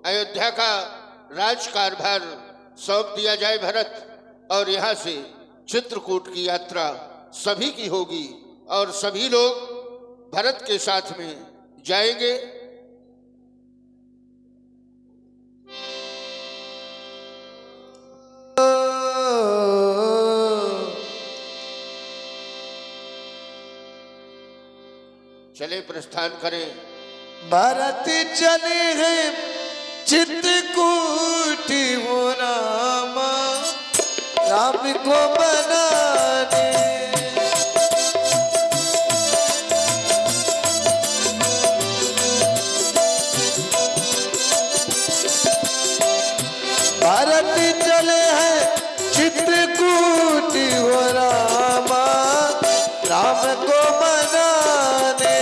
अयोध्या का राजकारभार सौंप दिया जाए भरत, और यहाँ से चित्रकूट की यात्रा सभी की होगी और सभी लोग भरत के साथ में जाएंगे। चले प्रस्थान करें। भरत चले हैं चित्रकूट वो रामा राम को बनाने। भरत चले हैं चित्रकूट वो रामा राम को बनाने।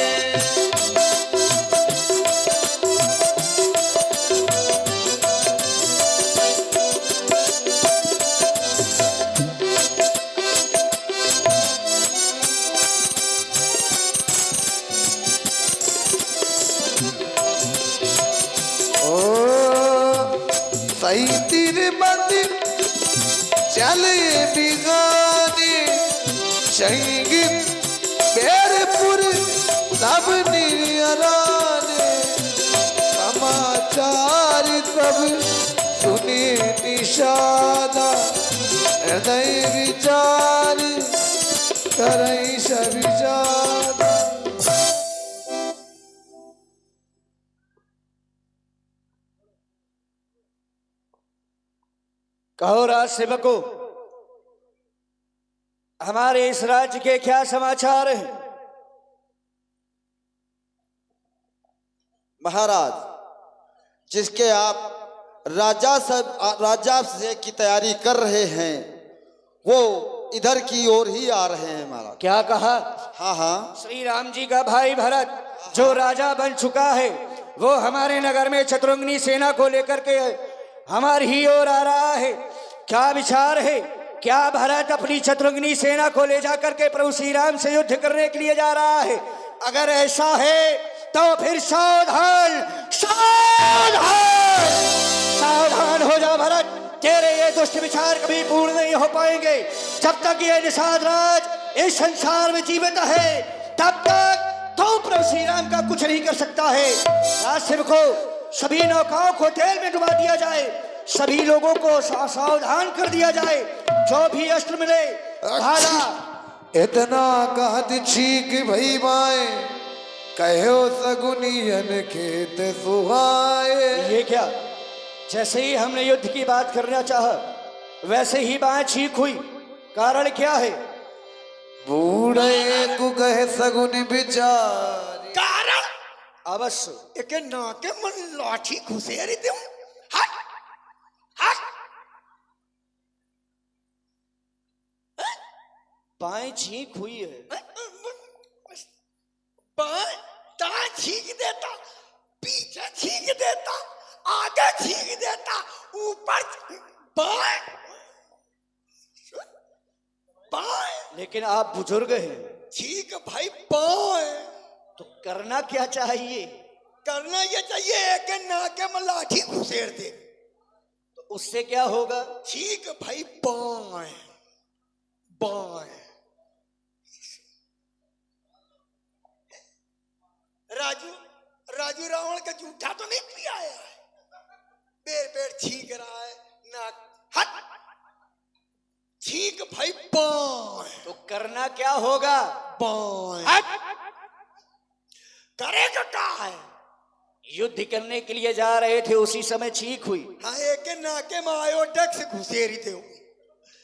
सही तीर बंद चले बिगाने शहीद बेरपुर सब निराने। समाचार सब सुने निषादा हृदय विचार करई सभी जादा। कहो राज सेवकों, हमारे इस राज्य के क्या समाचार हैं? महाराज, जिसके आप राजा से की तैयारी कर रहे हैं वो इधर की ओर ही आ रहे हैं महाराज। क्या कहा? हाँ हाँ, श्री राम जी का भाई भरत जो राजा बन चुका है वो हमारे नगर में चतुरंगिनी सेना को लेकर के हमारी ही ओर आ रहा है। क्या विचार है? क्या भरत अपनी चतुरंगिनी सेना को ले जाकर के प्रभु श्री राम से युद्ध करने के लिए जा रहा है? अगर ऐसा है तो फिर सावधान सावधान सावधान हो जा भरत। तेरे ये दुष्ट विचार कभी पूर्ण नहीं हो पाएंगे। जब तक ये निषाद राज इस संसार में जीवित है तब तक तो प्रभु श्री राम का कुछ नहीं कर सकता है। राज सेवकों, सभी नौकाओं को तेल में डुबा दिया जाए, सभी लोगों को सावधान कर दिया जाए। जो भी अस्त्र मिले भाला। इतना कहत छीक भई माए कहो सगुनियन खेत सुहाए। ये क्या? जैसे ही हमने युद्ध की बात करना चाहा वैसे ही बात ठीक हुई। कारण क्या है? बूढ़े को कहे सगुन विचार। कारण अवश्य एक नाके मन लाठी घुसेरी दूं। हट हट। बाएं छींक हुई है। बाएं दाएं छींक देता, पीछे छींक देता, आगे छींक देता, ऊपर बाएं बाएं। लेकिन आप बुजुर्ग हैं, छींक भाई बाएं। तो करना क्या चाहिए? करना ये चाहिए कि नाके में लाठी घुसेर दे। तो उससे क्या होगा? छींक भाई बाएं बाएं। राजू राजू रावण का जूठा तो नहीं पिया है। बेर बेर छींक रहा है नाक। हट। छींक भाई बाएं। तो करना क्या होगा? बाएं। हट। करेगा क्या है? युद्ध करने के लिए जा रहे थे उसी समय छींक हुई। हाँ, एक नाके में आयोडेक्स घुसेरी थे।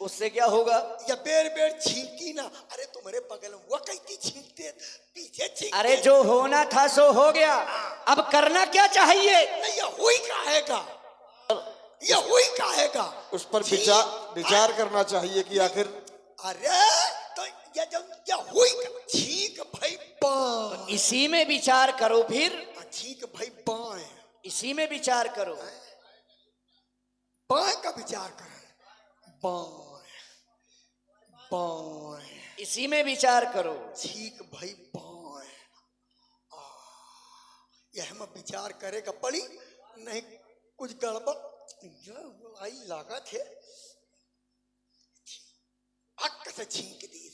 उससे क्या होगा? या बेर बेर छींकी ना। अरे तुम्हारे बगल में वो कहीं छींकते पीछे छींकते। अरे जो होना था सो हो गया, अब करना क्या चाहिए? नहीं, ये हुई काहेगा, ये हुई काहेगा। उस पर विचार करना चाहिए कि आखिर। अरे तो ये जब ये हुई छींक भाई बाएं। इसी में विचार करो फिर। छींक भाई बाएं। इसी में विचार करो। बाएं का विचार कर। बाएं बाएं। इसी में विचार करो। छींक भाई बाएं। यह में विचार करेगा पड़ी नहीं। कुछ गड़बड़ आई लागत है। हक से छींक दी।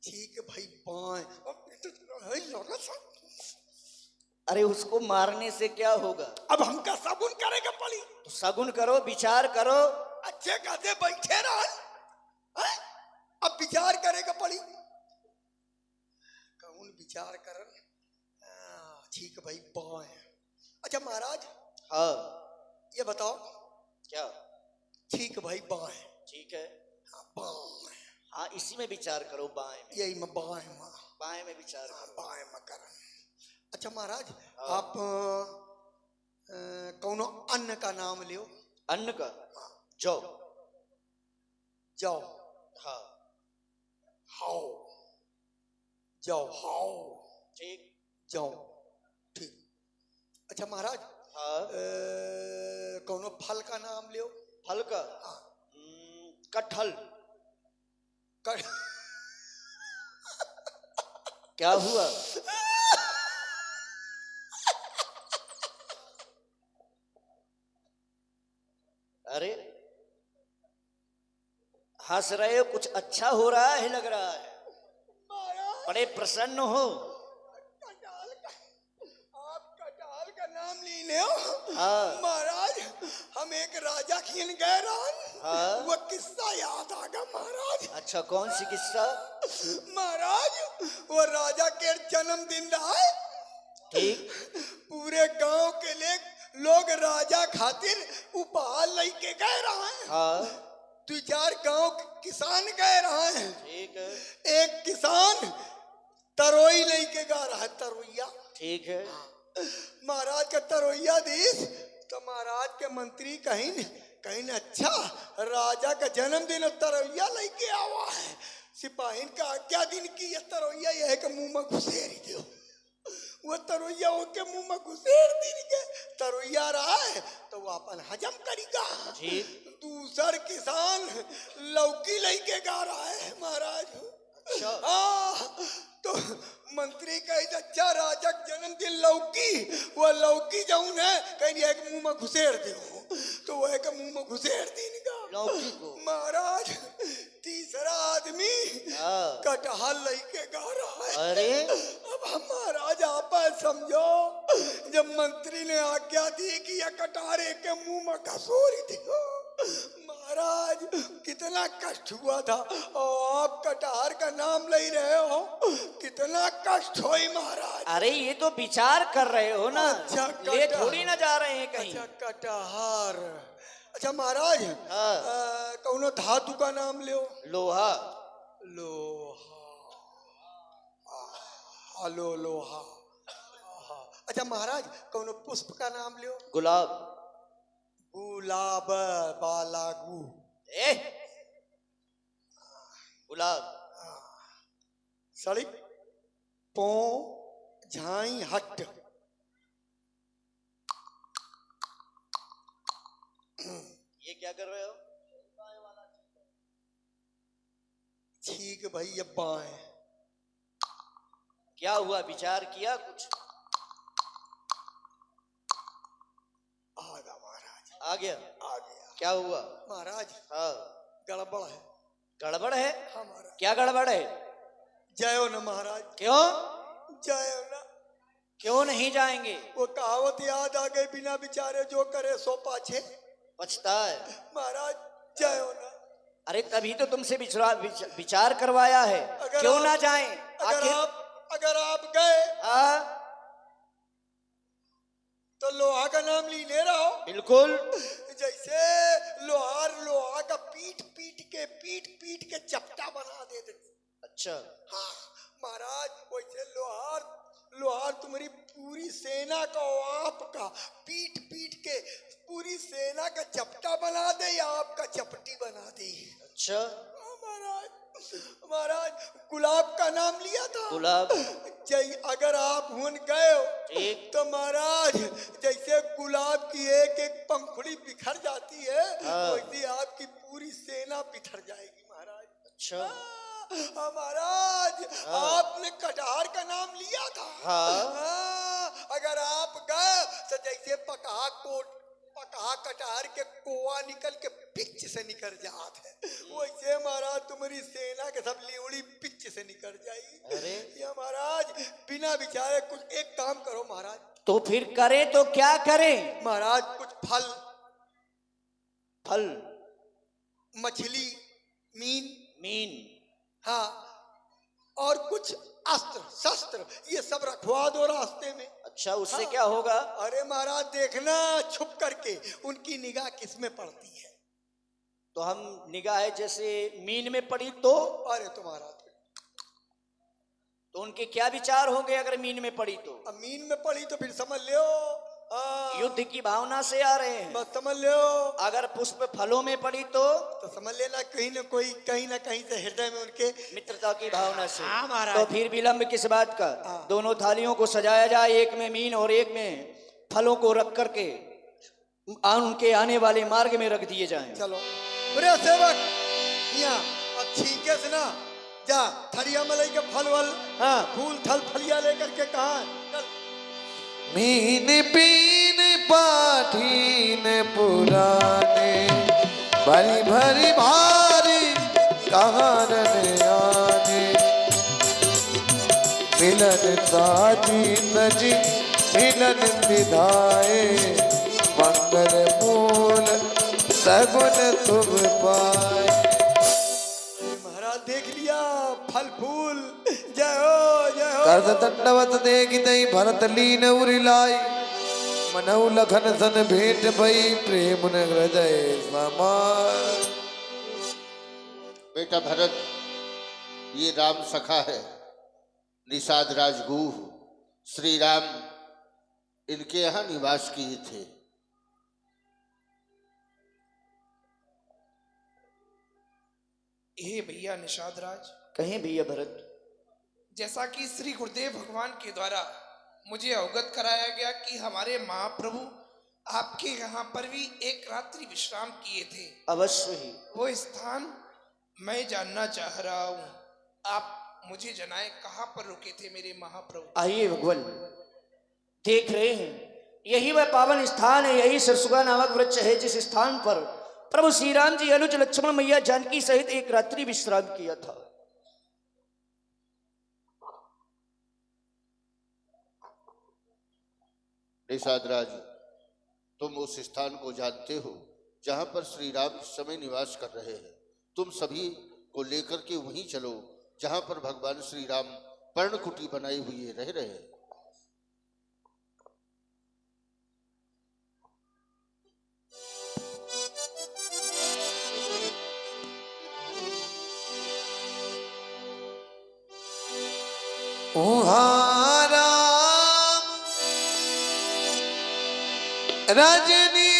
ठीक है भाई बाएं लागत। अरे उसको मारने से क्या होगा? अब हमका सगुन करेगा पड़ी। तो सगुन करो, विचार करो। अच्छे खासे बैठे रह, अब विचार करेगा पड़ी। कौन विचार कर? ठीक है भाई बाएं। अच्छा महाराज, हाँ ये बताओ। क्या? ठीक है भाई बाएं। ठीक है, हाँ बाएं। हाँ इसी में विचार करो, बाएं में। यही मैं बाएं में। बाएं में विचार करो। बाएं में कर। अच्छा महाराज, हाँ। आप कौनो अन्न का नाम लियो। अन्न का? जौ। जाओ। हाँ हाओ। जाओ हाओ। ठीक। जाओ। ठीक। अच्छा महाराज, हाँ कौनो फल का नाम लियो। फल का? कटहल। क्या हुआ? अरे हंस रहे हो, कुछ अच्छा हो रहा है लग रहा है, बड़े प्रसन्न हो। आप कटहल का नाम ली ले हो। हाँ महाराज, हम एक राजा खीन गए रहन। हाँ। वो किस्सा याद आ गया महाराज। अच्छा, कौन सी किस्सा? महाराज, वो राजा के जन्मदिन रहा है। ठीक। पूरे गांव के लोग राजा खातिर उपहार लेके गए रहे। हाँ 2-4 गांव किसान गए रहे। ठीक है। एक किसान तरोई लेके गा रहा है, तरोइया। ठीक है। महाराज का तरोइया दीस तो महाराज के मंत्री कहीं अच्छा राजा का जन्मदिन तरोइया लेके आवा है। सिपाही का आज्ञा दिन की ये तरोइया यह के मुंह में घुसेरी दो। वो तरोइया के मुंह में घुसेर दिन के तरोइया रहा है तो वो अपन हजम करेगा। ठीक। दूसर किसान लौकी लेके गा रहा है महाराज। अच्छा। तो मंत्री कहे अच्छा राजा जन्मदिन लौकी, वो लौकी जाऊन है कहीं एक मुंह में घुसेर दे, तो वह के मुंह में घुसेर देगा लौकी को। महाराज तीसरा आदमी कटहल लेके गा रहा है। अरे अब हम महाराज आप समझो, जब मंत्री ने आज्ञा दी कि यह कटारे के मुंह में घसोरी दियो, महाराज कितना कष्ट हुआ था। और आप कटहर का नाम ले रहे हो, कितना कष्ट होई महाराज। अरे ये तो विचार कर रहे हो ना। अच्छा, ले थोड़ी ना जा रहे हैं कहीं। अच्छा कटहर। अच्छा महाराज, कौनो धातु का नाम लियो। लोहा। लोहा। लोहा। अच्छा महाराज, कौनो पुष्प का नाम लियो। गुलाब। गुलाब बालागू। गुलाब। सड़ी पो झाई हट। ये क्या कर रहे हो? ठीक भाई, ये बाएं। क्या हुआ, विचार किया कुछ? आ गया महाराज। आ गया? आ गया। क्या हुआ महाराज? हाँ गड़बड़ है। गड़बड़ है? हमारा क्या गड़बड़ है? जय हो न महाराज। क्यों? जय हो न। क्यों नहीं जाएंगे? वो कहावत याद आ गई, बिना विचारे जो करे सो पाछे पछता है। महाराज जय हो न। अरे तभी तो तुमसे विचार करवाया है, क्यों ना जाएं? अगर आप गए हाँ तो लोहा का नाम ली ले रहा हो। बिल्कुल। जैसे लोहा का पीट पीट के चपटा बना देते। अच्छा। हाँ महाराज, वैसे लोहार तुम्हारी पूरी सेना का आपका पीट के पूरी सेना का चपटा बना दे या आपका चपटी बना दे। अच्छा महाराज गुलाब का नाम लिया था। गुलाब। अगर आप हुन गए हो ठीक। तो महाराज जैसे गुलाब की एक एक पंखुड़ी बिखर जाती है, वैसे आपकी पूरी सेना बिखर जाएगी महाराज। अच्छा। महाराज आपने कटहर का नाम लिया था। हाँ। अगर आप गए तो जैसे पका कटहर के कोआ निकल के पिच से निकल जात है, वैसे महाराज तुम्हारी सेना के सब लिउड़ी पिच से निकल जाई। अरे ये महाराज बिना विचारे कुछ एक काम करो महाराज। तो फिर करे तो क्या करें? महाराज कुछ फल, मछली, मीन, हाँ, और कुछ अस्त्र शस्त्र ये सब रखवा दो रास्ते में। अच्छा, उससे हाँ। क्या होगा? अरे महाराज देखना छुप करके उनकी निगाह किस में पड़ती है। तो हम निगाह जैसे मीन में पड़ी तो? अरे तो महाराज तो उनके क्या विचार होंगे अगर मीन में पड़ी तो? अब मीन में पड़ी तो फिर समझ लो युद्ध की भावना से आ रहे हैं। बस समझ लो। अगर पुष्प फलों में पड़ी तो समझ लेना कहीं ना कहीं से हृदय में उनके मित्रता की भावना से। हाँ महाराज। तो फिर विलंब किस बात का? हाँ। दोनों थालियों को सजाया जाए, एक में मीन और एक में फलों को रख करके उनके आने वाले मार्ग में रख दिए जाएं। चलो बुरे सेवक यहाँ अब ठीक से ना जा थरिया मलाई के फल वल, हाँ, फूल थल फलिया लेकर के कहा चल। मीन पीन पाठीन पुराने भरी भरी भारी कहानन आने मिलन साजी नजी मिलन विधाए मंगल मूल सगुन तुम पाए। महाराज देख लिया फल फूल, जय हो जय हो। कर दंडवत देगी दई भरत लीन उरिलाई मनऊ लखन सन भेंट भई प्रेम न हृदय समाय। बेटा भरत, ये राम सखा है, निषाद राजगुह श्री राम इनके यहाँ निवास किए थे। हे भैया निषाद राज, कहें भैया भरत, जैसा कि श्री गुरुदेव भगवान के द्वारा मुझे अवगत कराया गया कि हमारे महाप्रभु आपके यहाँ पर भी एक रात्रि विश्राम किए थे। अवश्य ही। वो स्थान मैं जानना चाह रहा हूँ, आप मुझे जनाए कहाँ पर रुके थे मेरे महाप्रभु। आइए भगवान, देख रहे हैं यही वह पावन स्थान है, यही सरसुगा नामक वृक्ष है जिस स्थान पर प्रभु श्री राम जी अनुज लक्ष्मण मैया जानकी सहित एक रात्रि विश्राम किया था। निषाद राज, तुम उस स्थान को जानते हो जहां पर श्री राम इस समय निवास कर रहे हैं। तुम सभी को लेकर के वहीं चलो जहां पर भगवान श्री राम पर्णकुटी बनाई हुई रह रहे हैं। राम रजनी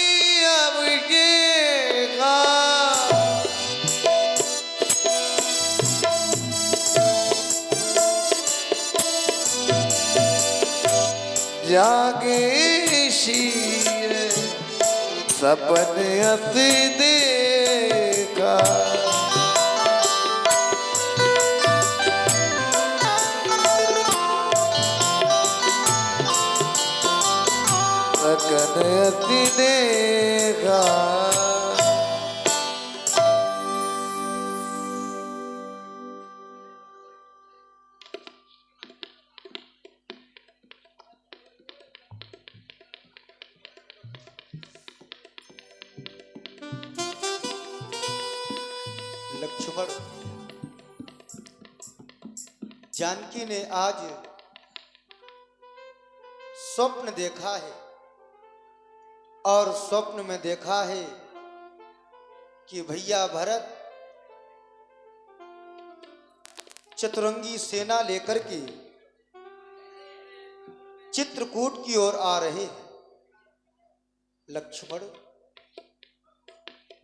अवगेगा जागे शीर सपन अस देगा। सकन देगा लक्ष्मण, जानकी ने आज स्वप्न देखा है और स्वप्न में देखा है कि भैया भरत चतुरंगी सेना लेकर के चित्रकूट की ओर आ रहे हैं। लक्ष्मण,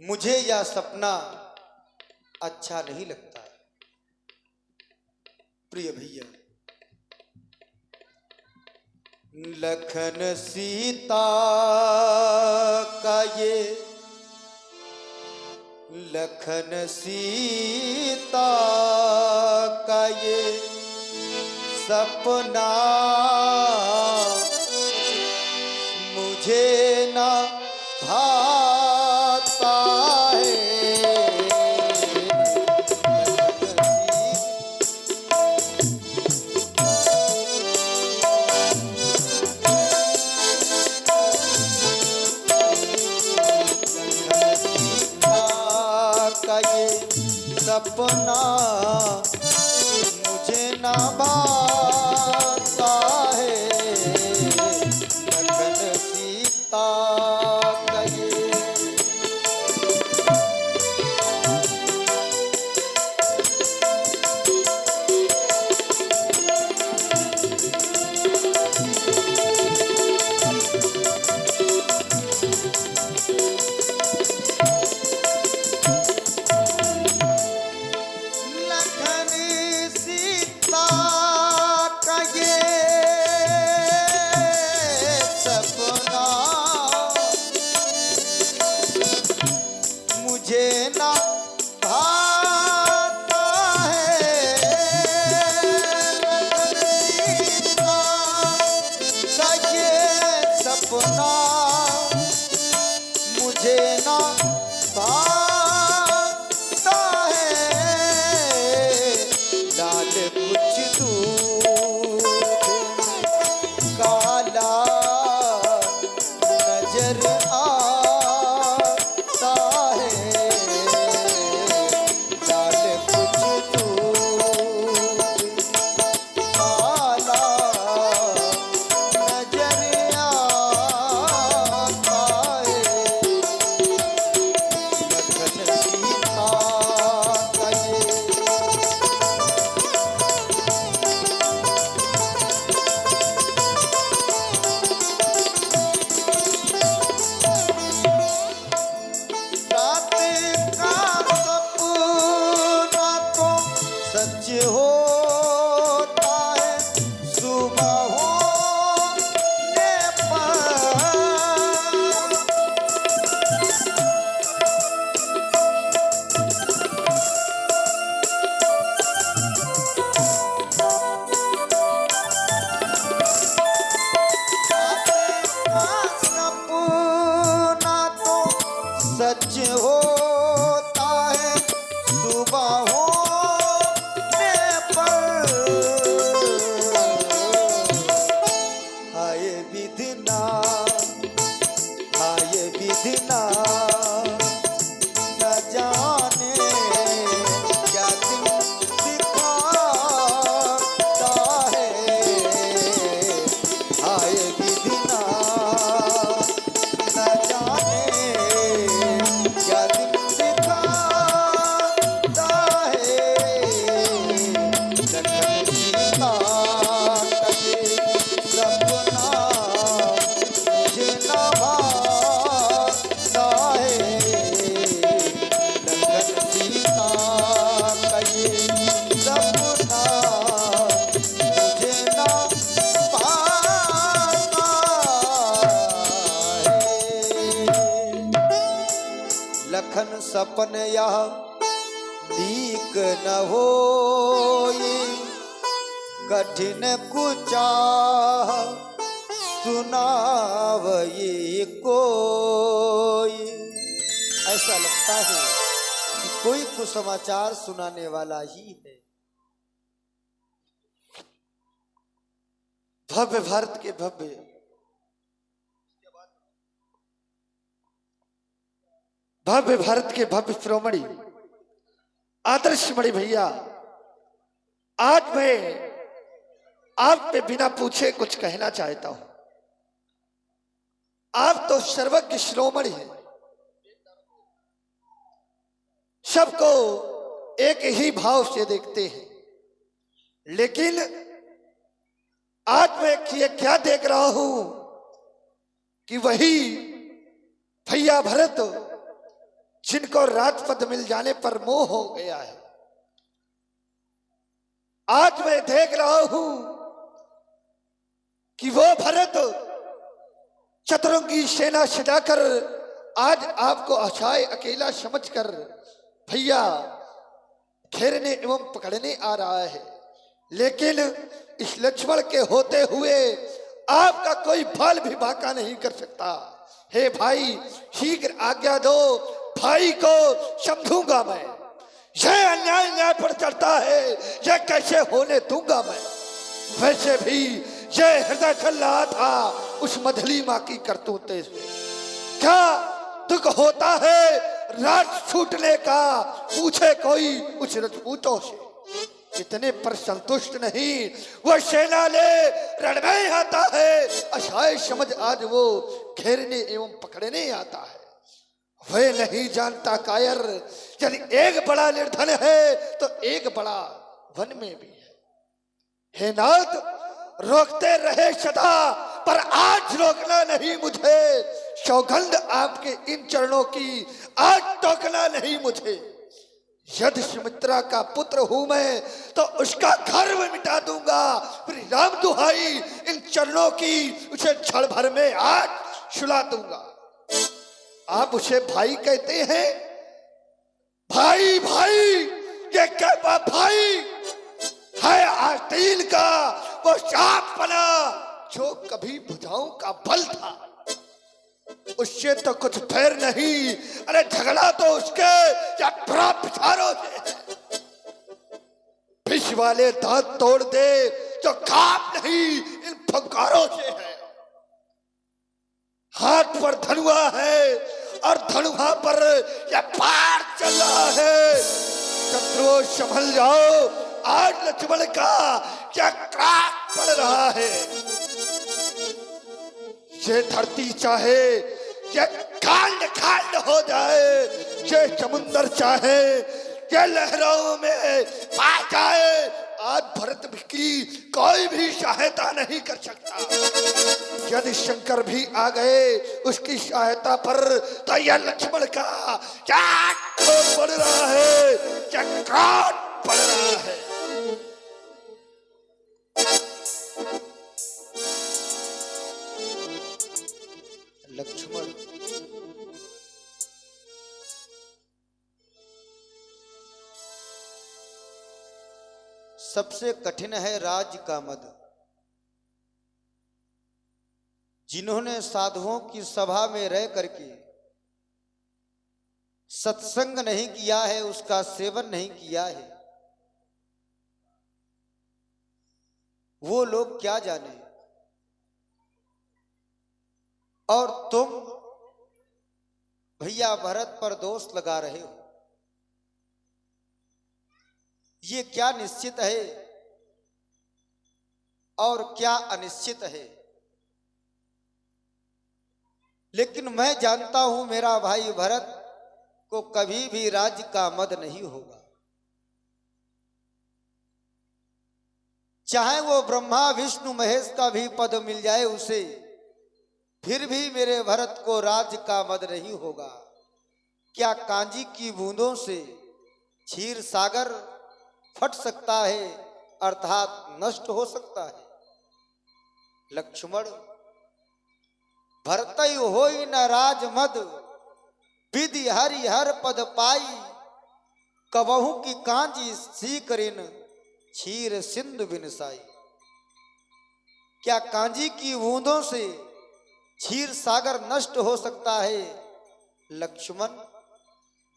मुझे यह सपना अच्छा नहीं लगता है। प्रिय भैया, लखन सीता का ये लखन सीता का ये सपना मुझे ना भाता है। का ये सपना मुझे ना भाता है। लखन सीता का ये लखन सीता का ये सपना मुझे ना भाता है। लखन सीता का ये सपना मुझे ना भाता है। लाल कुछ दूध काला नजर आता है। लाल कुछ दूध काला नजर आता है। लखन सीता का ये रात का सपना तो सच होता है। सुबह होने पर सपना तो सच होता है। सुबह होने पर हाय विधना हाय विधना न जाने क्या दिन दिखाता है। हाय विधना न जाने क्या दिन दिखाता है। लखन सीता का ये सपना मुझे ना भाता है। लखन सीता का ये सपना मुझे ना भाता है। लखन सपन यह नीक न होई कठिन कुचाह सुनावई कोई। ऐसा लगता है कि कोई कुसमाचार सुनाने वाला ही है। भव्य भारत के भव्य भारत के भव्य शिरोमणि आदर्शमणि भैया, आज मैं आप पे बिना पूछे कुछ कहना चाहता हूं। आप तो सर्वज्ञ शिरोमणि हैं, सबको एक ही भाव से देखते हैं, लेकिन आज मैं ये क्या देख रहा हूं कि वही भैया भरत जिनको राजपद मिल जाने पर मोह हो गया है, आज मैं देख रहा हूं कि वो भरत शत्रुओं की सेना सजाकर आज आपको असहाय अकेला समझकर भैया घेरने एवं पकड़ने आ रहा है, लेकिन इस लक्ष्मण के होते हुए आपका कोई फल भी बाका नहीं कर सकता। हे भाई, शीघ्र आज्ञा दो, भाई को समझूंगा मैं। यह अन्याय न्याय पर चढ़ता है, यह कैसे होने दूंगा मैं। वैसे भी यह हृदय चल रहा था उस मधली माँ की करतूते से। क्या दुख होता है राज छूटने का, पूछे कोई उस रजपूतों से। इतने पर संतुष्ट नहीं, वह सेना ले रण में आता है। असहाय समझ आज वो घेरने एवं पकड़ने आता है। वह नहीं जानता कायर, यदि एक बड़ा निर्धन है तो एक बड़ा वन में भी है। हे नाथ, रोकते रहे सदा, पर आज रोकना नहीं मुझे। सौगंध आपके इन चरणों की, आज टोकना नहीं मुझे। यदि सुमित्रा का पुत्र हूं मैं तो उसका गर्व मिटा दूंगा। फिर राम दुहाई इन चरणों की, उसे क्षण भर में आज सुला दूंगा। आप उसे भाई कहते हैं? भाई भाई ये क्या भाई है? आस्तीन का वो सांप बना जो कभी भुजाओं का बल था, उससे तो कुछ फेर नहीं। अरे झगड़ा तो उसके या प्राप्तारों से है। विष वाले दांत तोड़ दे जो काम नहीं इन फंकारों से है। हाथ पर धनुआ है और धनुआ पर यह पार चल रहा है। शत्रुओं संभल जाओ, आज लक्ष्मण का क्या क्राक पड़ रहा है। ये धरती चाहे ये खांड खांड हो जाए, ये समुंदर चाहे ये लहरों में पा जाए, आज भरत की कोई भी सहायता नहीं कर सकता। यदि शंकर भी आ गए उसकी सहायता पर, तो यह लक्ष्मण का क्या पड़ रहा है, क्या काट पड़ रहा है। लक्ष्मण सबसे कठिन है राज का मद। जिन्होंने साधुओं की सभा में रह करके सत्संग नहीं किया है, उसका सेवन नहीं किया है, वो लोग क्या जाने। और तुम भैया भरत पर दोष लगा रहे हो। ये क्या निश्चित है और क्या अनिश्चित है। लेकिन मैं जानता हूं मेरा भाई भरत को कभी भी राज्य का मद नहीं होगा। चाहे वो ब्रह्मा विष्णु महेश का भी पद मिल जाए उसे, फिर भी मेरे भरत को राज्य का मद नहीं होगा। क्या कांजी की बूंदों से क्षीर सागर फट सकता है, अर्थात नष्ट हो सकता है। लक्ष्मण, भरतई होई न राज मद, विधि हरि हर पद पाई, कबहू की कांजी सीकरिन क्षीर सिंधु बिनसाई। क्या कांजी की बूंदों से क्षीर सागर नष्ट हो सकता है? लक्ष्मण,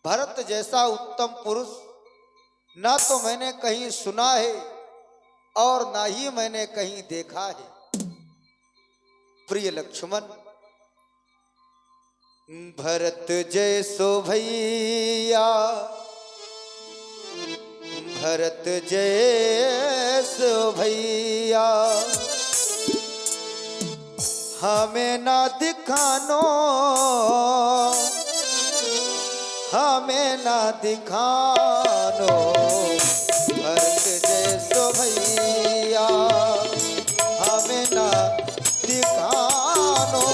भरत जैसा उत्तम पुरुष ना तो मैंने कहीं सुना है और ना ही मैंने कहीं देखा है। प्रिय लक्ष्मण, भरत जैसो भैया, भरत जैसो भैया, हमें ना दिखानो, हमें ना दिखानो। भरत जैसो भैया हमें ना दिखानो,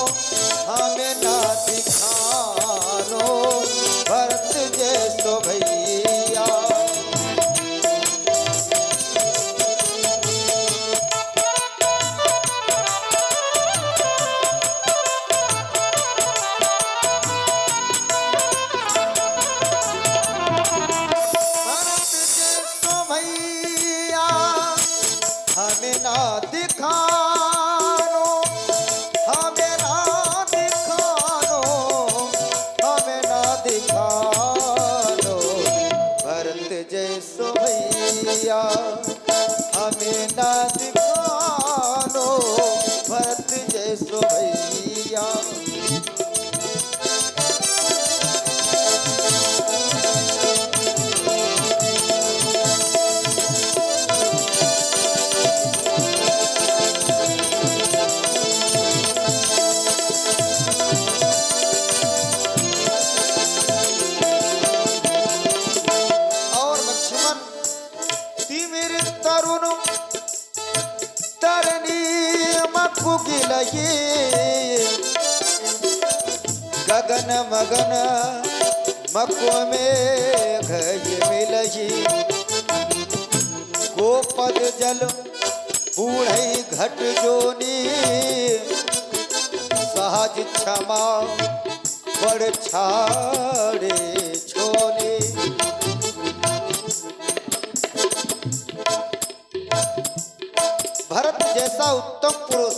हमें ना दिखानो। भरत जैसो भैया। पुगिलही गगन मगन मको में घय मिलही गोपद जल बूढ़ई घट जोनी सहज क्षमा बड़ छाड़े छोनी भरत जैसा उत्तम पुरुष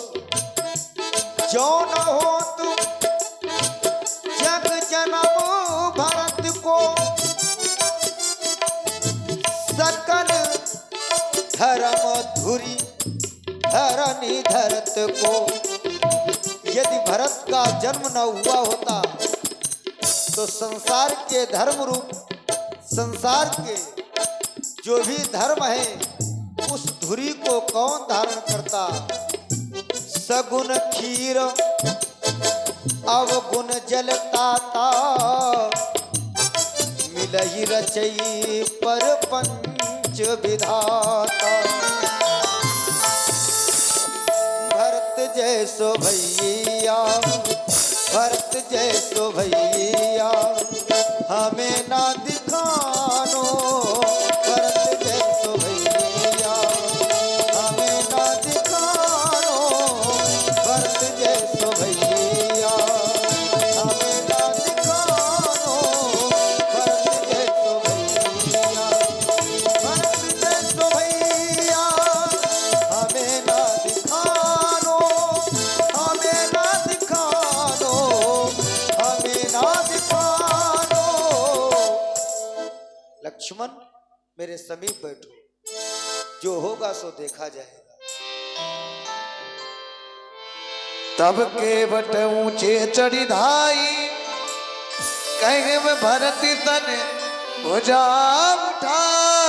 जो न हो तू जग जन्म भरत को सकल धर्म धुरी धरनी धरत को। यदि भरत का जन्म न हुआ होता तो संसार के धर्म रूप संसार के जो भी धर्म है उस धुरी को कौन धारण करता। सगुन खीर अवगुण जलताता मिलही रचई पर पंच विधाता। भरत जैसो भैया भरत जैसो भैया हमें ना दिखानो। भरत जैसो भैया हमें ना दिखानो। भरत जैसो भैया हमें ना दिखानो। भरत जैसो भैया भरत जैसो भैया हमें ना दिखानो। हमें ना दिखानो। हमें ना दिखानो। लक्ष्मण मेरे समीप बैठो, जो होगा सो देखा जाएगा। तब के बट ऊंचे चढ़ी धाई कहे में भरत तन भुजा उठा